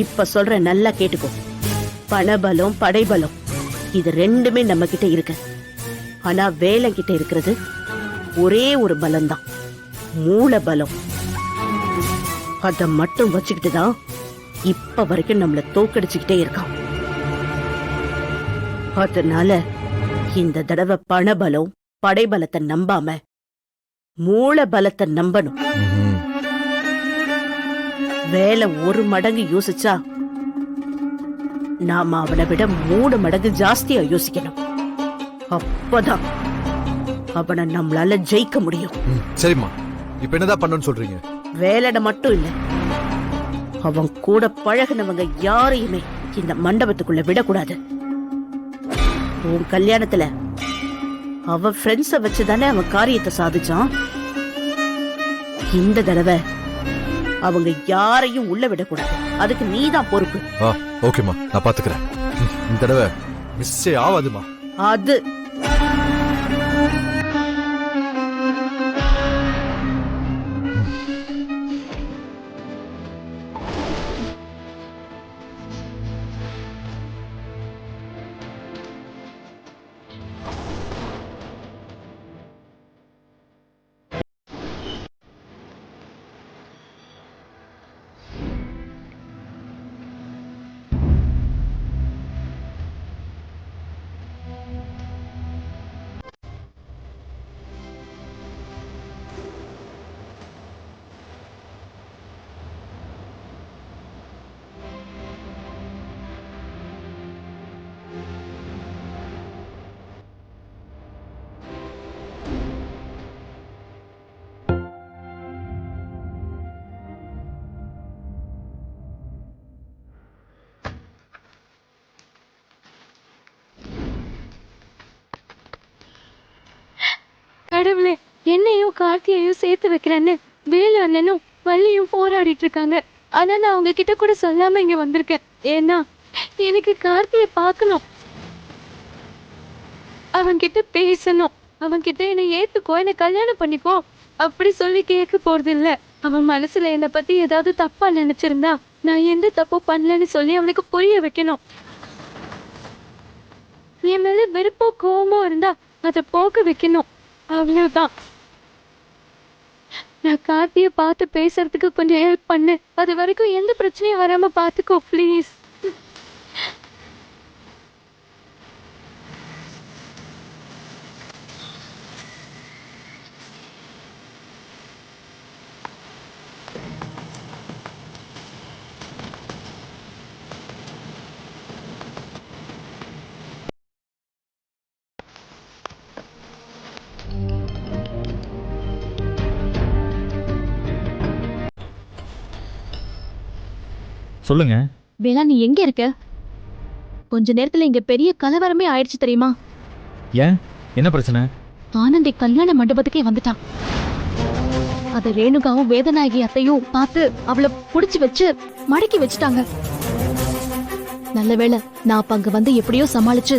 இப்ப சொல்ற நல்லா கேட்டுக்கோ. பணபலம் படைபலம் இது ரெண்டுமே நம்ம கிட்ட இருக்கு. ஆனா வேலை கிட்ட இருக்கிறது ஒரே ஒரு பலம்தான், மூல பலம். அத மட்டும் வச்சுக்கிட்டுதான் இப்ப வரைக்கும் நம்மள தோக்கடிச்சுக்கிட்டே இருக்கான். அதனால இந்த தடவை பணபலம் படைபலத்தை நம்பாம மூல பலத்தை நம்பணும். வேலை ஒரு மடங்கு யோசிச்சா நாம அவனை விட 3 மடங்கு ஜாஸ்தியா யோசிக்கணும். அப்பதான் அவனை நம்மளால ஜெயிக்க முடியும். சரிம்மா, இப்ப என்னதான் பண்ணணும்னு சொல்றீங்க? வேலைட மட்டும் இல்ல, அவன் கூட பழகினவங்க யாரையுமே இந்த மண்டபத்துக்குள்ள விடக்கூடாது. உன் கல்யாணத்துல அவன் ஃப்ரெண்ட்ஸ வச்சுதானே அவன் காரியத்தை சாதிச்சான். இந்த தடவை அவங்க யாரையும் உள்ள விடக்கூடாது. அதுக்கு நீதான் பொறுப்பு. ஓகேமா, நான் பாத்துக்கிறேன். இந்த தடவை மிஸ்ஸே ஆகாதுமா. அது கடவுளே, என்னையும் கார்த்தியையும் சேர்த்து வைக்கிறேன்னு வேலு அண்ணனும் வள்ளியும் போராடிட்டு இருக்காங்க. ஆனா நான் அவங்க கிட்ட கூட சொல்லாம இங்க வந்திருக்கேன். ஏன்னா எனக்கு கார்த்தியை பார்க்கணும், அவன் கிட்ட பேசணும், அவன் கிட்ட என்னை ஏத்துக்கோ, என்னை கல்யாணம் பண்ணிக்கோ அப்படி சொல்லி கேட்க போறது இல்ல. அவன் மனசுல என்னை பத்தி ஏதாவது தப்பா நினைச்சிருந்தா நான் எந்த தப்பும் பண்ணலன்னு சொல்லி அவனுக்கு புரிய வைக்கணும். என் மேல வெறுப்போ கோவமோ இருந்தா அதை போக்க வைக்கணும். அவ்வளவுதான். நான் கார்த்திய பார்த்து பேசுறதுக்கு கொஞ்சம் ஹெல்ப் பண்ணு. அது வரைக்கும் எந்த பிரச்சனையும் வராம பாத்துக்கோ ப்ளீஸ். சொல்லுங்க. வேளா, நீ எங்க இருக்க? கொஞ்ச நேரத்துல இங்க பெரிய கலவரமே ஆயிடுச்சு தெரியுமா? ஏன், என்ன பிரச்சனை? ஆனந்தி கல்யாண மண்டபத்துக்கே வந்துட்டான். அத ரேணுகாவும் வேதநாயகி அத்தையும் பார்த்து அவளை புடிச்சு வச்சு மடக்கி வச்சுட்டாங்க. நல்ல வேளை நான் அப்ப அங்க வந்து எப்படியோ சமாளிச்சு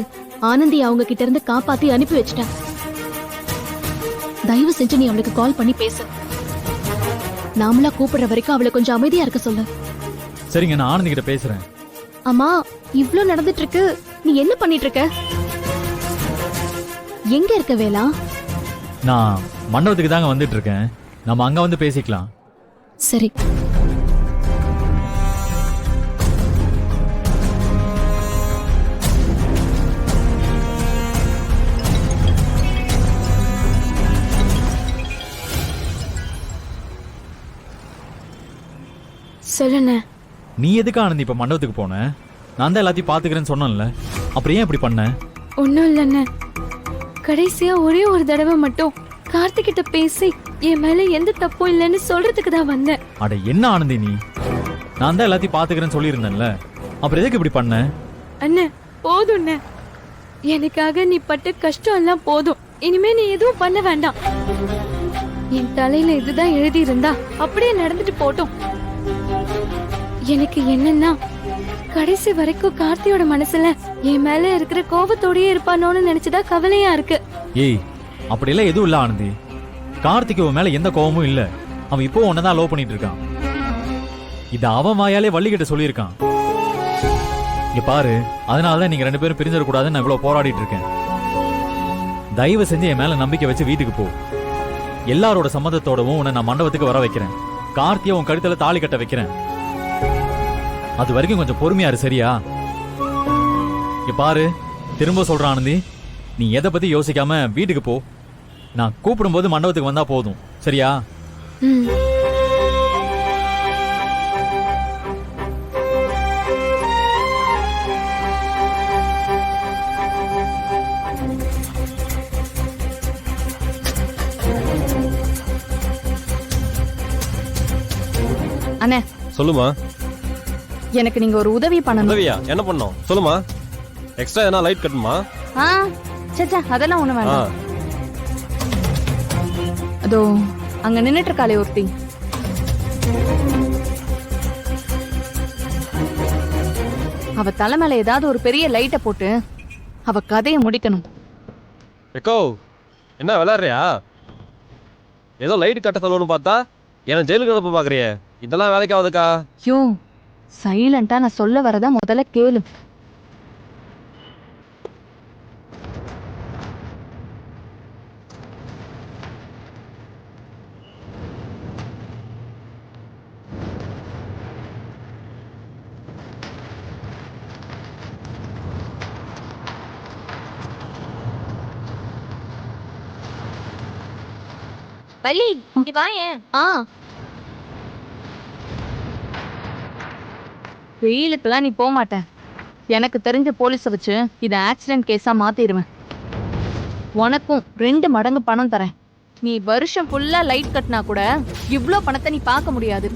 ஆனந்தி அவங்க கிட்ட இருந்து காப்பாத்தி அனுப்பி வச்சுட்டேன். தயவு செஞ்சு நீ அவளுக்கு கால் பண்ணி பேசு. நாமளா கூப்பிடுற வரைக்கும் அவளை கொஞ்சம் அமைதியா இருக்க சொல்லு. சரிங்க, நான் ஆனந்தி கிட்ட பேசுறேன். அம்மா, இவ்ளோ நடந்துட்டு இருக்கு, நீ என்ன பண்ணிட்டு இருக்க? எங்க இருக்க வேலா? நான் மண்டபத்துக்கு தாங்க வந்துட்டு இருக்கேன். நம்ம அங்க வந்து பேசிக்கலாம். சரி. சொல்லுண்ணே. நீ எதுக்கு ஆனந்தி இப்ப மண்டபத்துக்கு போன? நான் தான் எல்லாத்தையும் பாத்துக்கிறேன்னு சொன்னேன்ல, அப்புறம் ஏன் இப்படி பண்ண? ஒன்னும் இல்லைண்ணே, கடைசியா ஒரே ஒரு தடவை மட்டும் கார்த்திகிட்ட பேசி என் மேல எந்த தப்பும் இல்லைன்னு சொல்றதுக்கு தான் வந்தேன். அட என்ன ஆனந்தி நீ, நான் தான் எல்லாத்தையும் பாத்துக்கிறேன்னு சொல்லியிருந்தேன்ல, அப்புறம் எதுக்கு இப்படி பண்ண? அண்ணே போதும்ண்ணே, எனக்காக நீ பட்ட கஷ்டம் எல்லாம் போதும். இனிமே நீ எதுவும் பண்ண வேண்டாம். என் தலையில இதுதான் எழுதி இருந்தா அப்படியே நடந்துட்டு போட்டும். எனக்கு என்னன்னா, கடைசி வரைக்கும் கார்த்தியோட மனசுல என் மேல இருக்கிற கோபத்தோடயே இருப்பானோன்னு நினைச்சுதான் கவலையா இருக்கு. ஏய், அப்படியெல்லாம் எதுவும் இல்ல ஆனந்தி. கார்த்திக் உன் மேல எந்த கோபமும் இல்ல. அவன் இப்போ உன்னதான் லவ் பண்ணிட்டு இருக்கான். இது அவன் வாயாலே வள்ளிக்கிட்ட சொல்லியிருக்கான். இங்க பாரு, அதனாலதான் நீங்க 2 பேரும் பிரிஞ்சிடக்கூடாதுன்னு நான் இவ்வளவு போராடிட்டு இருக்கேன். தயவு செஞ்சு என் மேல நம்பிக்கை வச்சு வீட்டுக்கு போ. எல்லாரோட சம்மதத்தோடவும் உன்னை நான் மண்டபத்துக்கு வர வைக்கிறேன். கார்த்தியை உன் கழுத்துல தாலி கட்ட வைக்கிறேன். அது வரைக்கும் கொஞ்சம் பொறுமையா இரு, சரியா? இங்க பாரு, திரும்ப சொல்றேன் ஆனந்தி, நீ எதை பத்தி யோசிக்காம வீட்டுக்கு போ. நான் கூப்பிடும்போது மண்டபத்துக்கு வந்தா போதும், சரியா? ம். அண்ணே, சொல்லுமா. எனக்கு நீங்க ஒரு உதவி பண்ணணும். உதவியா? என்ன பண்ணோம் சொல்லுமா. எக்ஸ்ட்ரா எதனா லைட் கட்டுமா? சச்சா, அதெல்லாம் ஒண்ணு ஆ வேண்டாம். அதோ அங்க நின்னுட்டு இருக்காளே ஒருத்தி, அவ தலை மேல ஏதாவது ஒரு பெரிய லைட்டை போட்டு அவ கதையை முடிக்கணும். எக்கோ, என்ன விளையாடுறியா? ஏதோ லைட் கட்ட சொல்லணும்னு பார்த்தா என்ன ஜெயிலுக்கு அனுப்ப பாக்குறியே. இதெல்லாம் வேலைக்கு ஆகுதுக்கா. யோ, சைலண்டா நான் சொல்ல வரதா முதல்ல கேளு. வள்ளி, இங்க வாயேன். வெயிலுக்கெல்லாம் நீ போக மாட்ட. எனக்கு தெரிஞ்ச போலீஸை வச்சு இதை ஆக்சிடென்ட் கேஸா மாத்திடுவேன். உனக்கும் 2 மடங்கு பணம் தரேன். நீ வருஷம் ஃபுல்லா லைட் கட்டினா கூட இவ்ளோ பணத்தை நீ பார்க்க முடியாது.